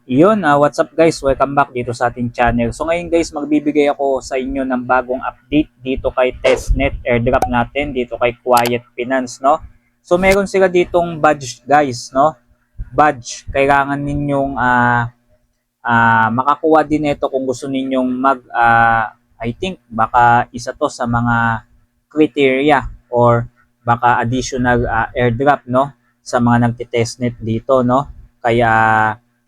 What's up guys? Welcome back dito sa ating channel. So ngayon guys, magbibigay ako sa inyo ng bagong update dito kay Testnet airdrop natin, dito kay Quiet Finance, no? So meron sila ditong badge guys, no? Badge. Kailangan ninyong makakuha din ito kung gusto ninyong I think baka isa to sa mga criteria or baka additional airdrop, no? Sa mga nagte-testnet dito, no? Kaya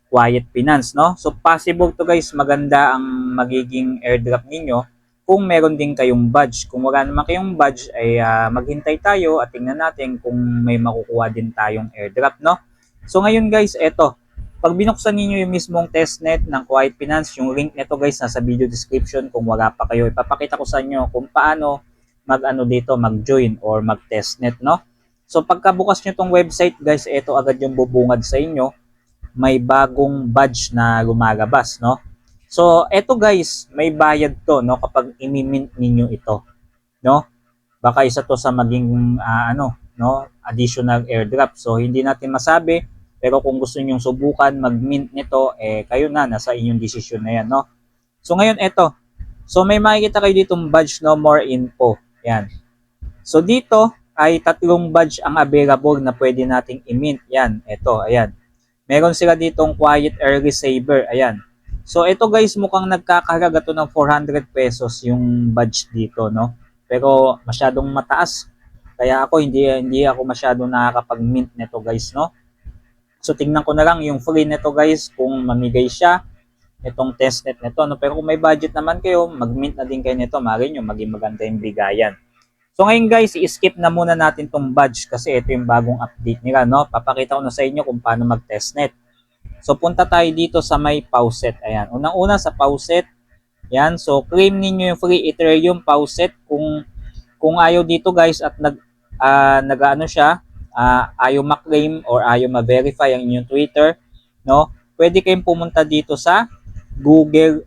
Quiet Finance, no? So possible to guys, maganda ang magiging airdrop ninyo kung meron din kayong badge. Kung wala naman kayong badge ay maghintay tayo at tingnan natin kung may makukuha din tayong airdrop, no? So ngayon guys, eto, pag binuksan niyo yung mismong testnet ng Quiet Finance, yung link nito guys nasa video description. Kung wala pa kayo, ipapakita ko sa inyo kung paano mag-join or mag-testnet, no? So pagkabukas nyo tong website guys, ito agad yung bubungad sa inyo, may bagong badge na lumalabas, no? So, eto guys, may bayad to, no, kapag imimint ninyo ito, no? Baka isa to sa maging no, additional airdrop. So, hindi natin masabi, pero kung gusto niyo subukan mag-mint nito, kayo na, nasa inyong desisyon na yan, no? So, ngayon eto. So, may makikita kayo ditong badge, no, more info. Yan. So, dito ay tatlong badge ang available na pwede nating i-mint. Yan, eto, ayan. Meron sila ditong Quiet Early Saver. Ayan. So ito guys, mukhang nagkakahalaga to ng 400 pesos yung badge dito, no? Pero masyadong mataas. Kaya ako hindi ako masyadong nakakapag-mint nito guys, no? So tingnan ko na lang yung free nito guys kung mamigay siya itong testnet nito, no? Pero kung may budget naman kayo, mag-mint na din kayo nito, mari nyo maging maganda yung bigayan. So ngayon guys, i-skip na muna natin tong badge kasi ito yung bagong update nila, no? Papakita ko na sa inyo kung paano mag-testnet. So punta tayo dito sa may Faucet. Ayan. Unang-una sa Faucet. Yan. So claim niyo yung free Ethereum Faucet kung ayaw dito guys at nag-ano siya, ayaw ma-claim or ayaw ma-verify ang inyong Twitter, no? Pwede kayong pumunta dito sa Google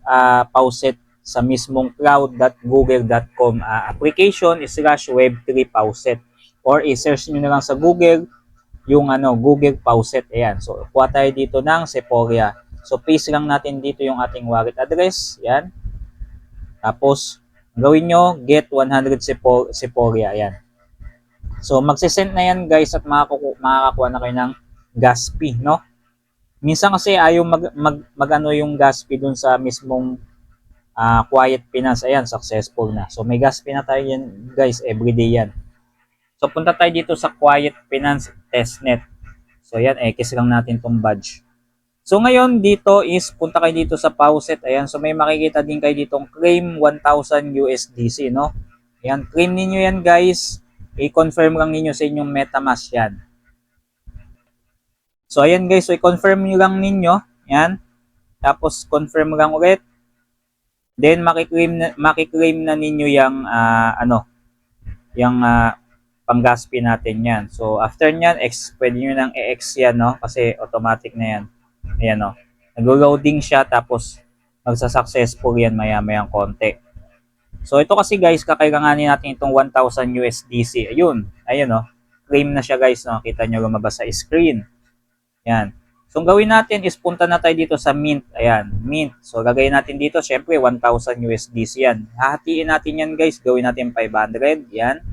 Faucet sa mismong cloud.google.com application /web3 Faucet or i-search niyo na lang sa Google yung Google Faucet. Ayan. So kuha tayo dito ng Sephora. So paste lang natin dito yung ating wallet address. Yan. Tapos gawin nyo get 100 Sephora. Ayan. So magsisend na yan guys at makakakuha na kayo ng gas fee, no? Minsan kasi ayaw mag yung gas fee dun sa mismong Quiet Finance. Ayan, successful na. So may gas fee na tayo yan guys, everyday yan. So punta tayo dito sa Quiet Finance Testnet. So ayan, X lang natin tong badge. So ngayon dito is punta kayo dito sa Faucet. Ayan, so may makikita din kayo ditong claim 1,000 USDC, no? Ayan, claim niyo yan guys. I-confirm lang niyo sa inyong MetaMask yan. So ayan guys, so i-confirm niyo lang ninyo. Ayan. Tapos confirm lang ulit. Then makiklaim na ninyo yung yung pang-gas fee natin yan. So after nyan, pwede nyo nang i-X yan, no? Kasi automatic na yan. Ayan, no? Nag-loading siya, tapos magsa-successful yan maya-mayang konti. So ito kasi guys, kakailanganin natin itong 1,000 USDC. Ayun, no? Claim na siya guys, no? Kita nyo lumabas sa screen. Yan. So ang gawin natin is punta na tayo dito sa Mint. Ayan, Mint. So gagawin natin dito, syempre 1,000 USDC yan. Hahatiin natin yan guys, gawin natin 500. Yan.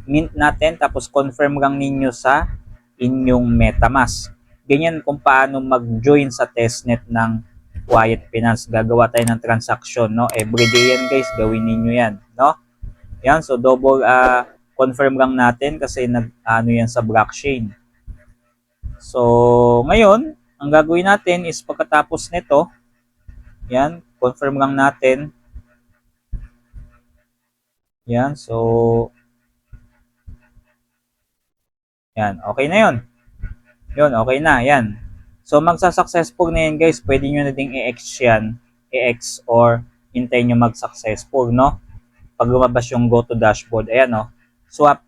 Mint natin, tapos confirm lang ninyo sa inyong MetaMask. Ganyan kung paano mag-join sa testnet ng Quiet Finance. Gagawa tayo ng transaction, no? Everyday yan guys, gawin ninyo yan, no? Yan, so double confirm lang natin kasi nag-ano yan sa blockchain. So, ngayon, ang gagawin natin is pagkatapos nito, yan, confirm lang natin. Yan, so, yan, okay na yun. Yun, okay na, yan. So, magsa-successful na yan guys, pwede nyo na ding i-X yan, i-X or hintayin nyo mag-successful, no? Pag lumabas yung go to dashboard, ayan, no? Swap,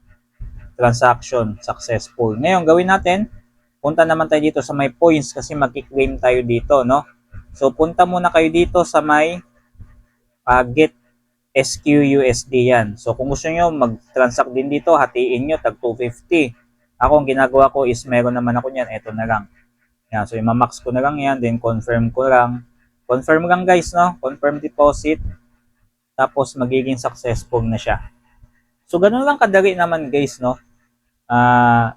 transaction, successful. Ngayon, gawin natin, punta naman tayo dito sa may points kasi mag-claim tayo dito, no? So, punta muna kayo dito sa may get SQUSD yan. So, kung gusto nyo mag-transact din dito, hatiin nyo, tag 250. Ako, ang ginagawa ko is meron naman ako niyan, eto na lang. Yan, so i-max ko na lang yan, then confirm ko lang. Confirm lang guys, no? Confirm deposit. Tapos magiging successful na siya. So ganun lang kadali naman guys, no? Ah,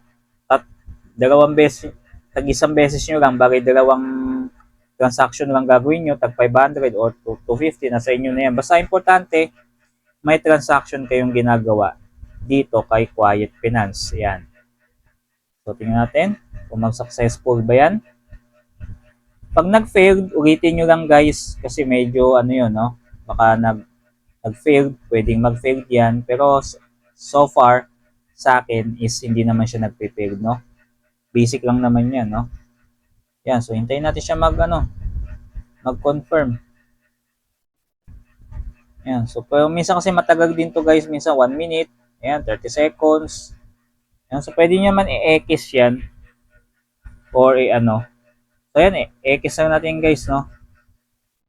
dalawang beses, tag isang beses nyo lang, bagay dalawang transaction lang gagawin nyo, tag 500 or 250, nasa inyo na yan. Basta importante, may transaction kayong ginagawa dito kay Quiet Finance. Yan. So tingnan natin kung mag-successful ba yan. Pag nag-failed, ulitin nyo lang guys kasi medyo ano yun, no? Baka nag-failed, pwedeng mag-failed yan. Pero so far, sa akin is hindi naman siya nag-failed, no? Basic lang naman yan, no? Yan, so hintayin natin siya mag-confirm. Yan, so pero minsan kasi matagal din to guys, minsan 1 minute, ayan, 30 seconds. Yan, so pwede nyo naman i-X yan or i-ano. So yan, i-X lang natin guys, no?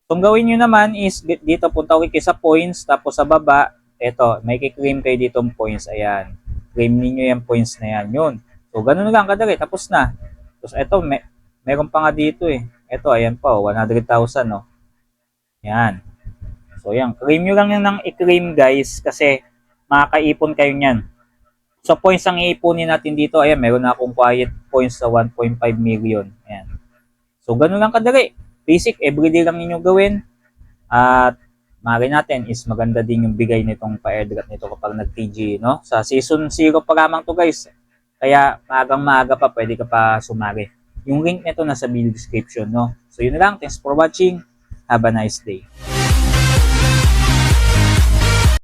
Kung gawin nyo naman is dito punta ko sa points, tapos sa baba, eto, may kiklaim kayo ditong points, ayan. Claim niyo yung points na yan, yun. So ganun lang kadali, tapos na. Tapos eto, meron pa nga dito eh. Eto, ayan pa, 100,000, no? Yan. So yan, claim nyo lang yan ng i-claim guys, kasi makakaipon kayo niyan. So points ang iipunin natin dito, ayan, meron na akong quiet points sa 1.5 million. Ayan. So ganun lang kadali. Basic, everyday lang ninyo gawin. At maaari natin is maganda din yung bigay nitong pa-airdrop nito kapag nag-TG, no? Sa season 0 pa lamang to guys. Kaya maagang maaga pa, pwede ka pa sumari. Yung link nito nasa video description, no? So yun lang. Thanks for watching. Have a nice day.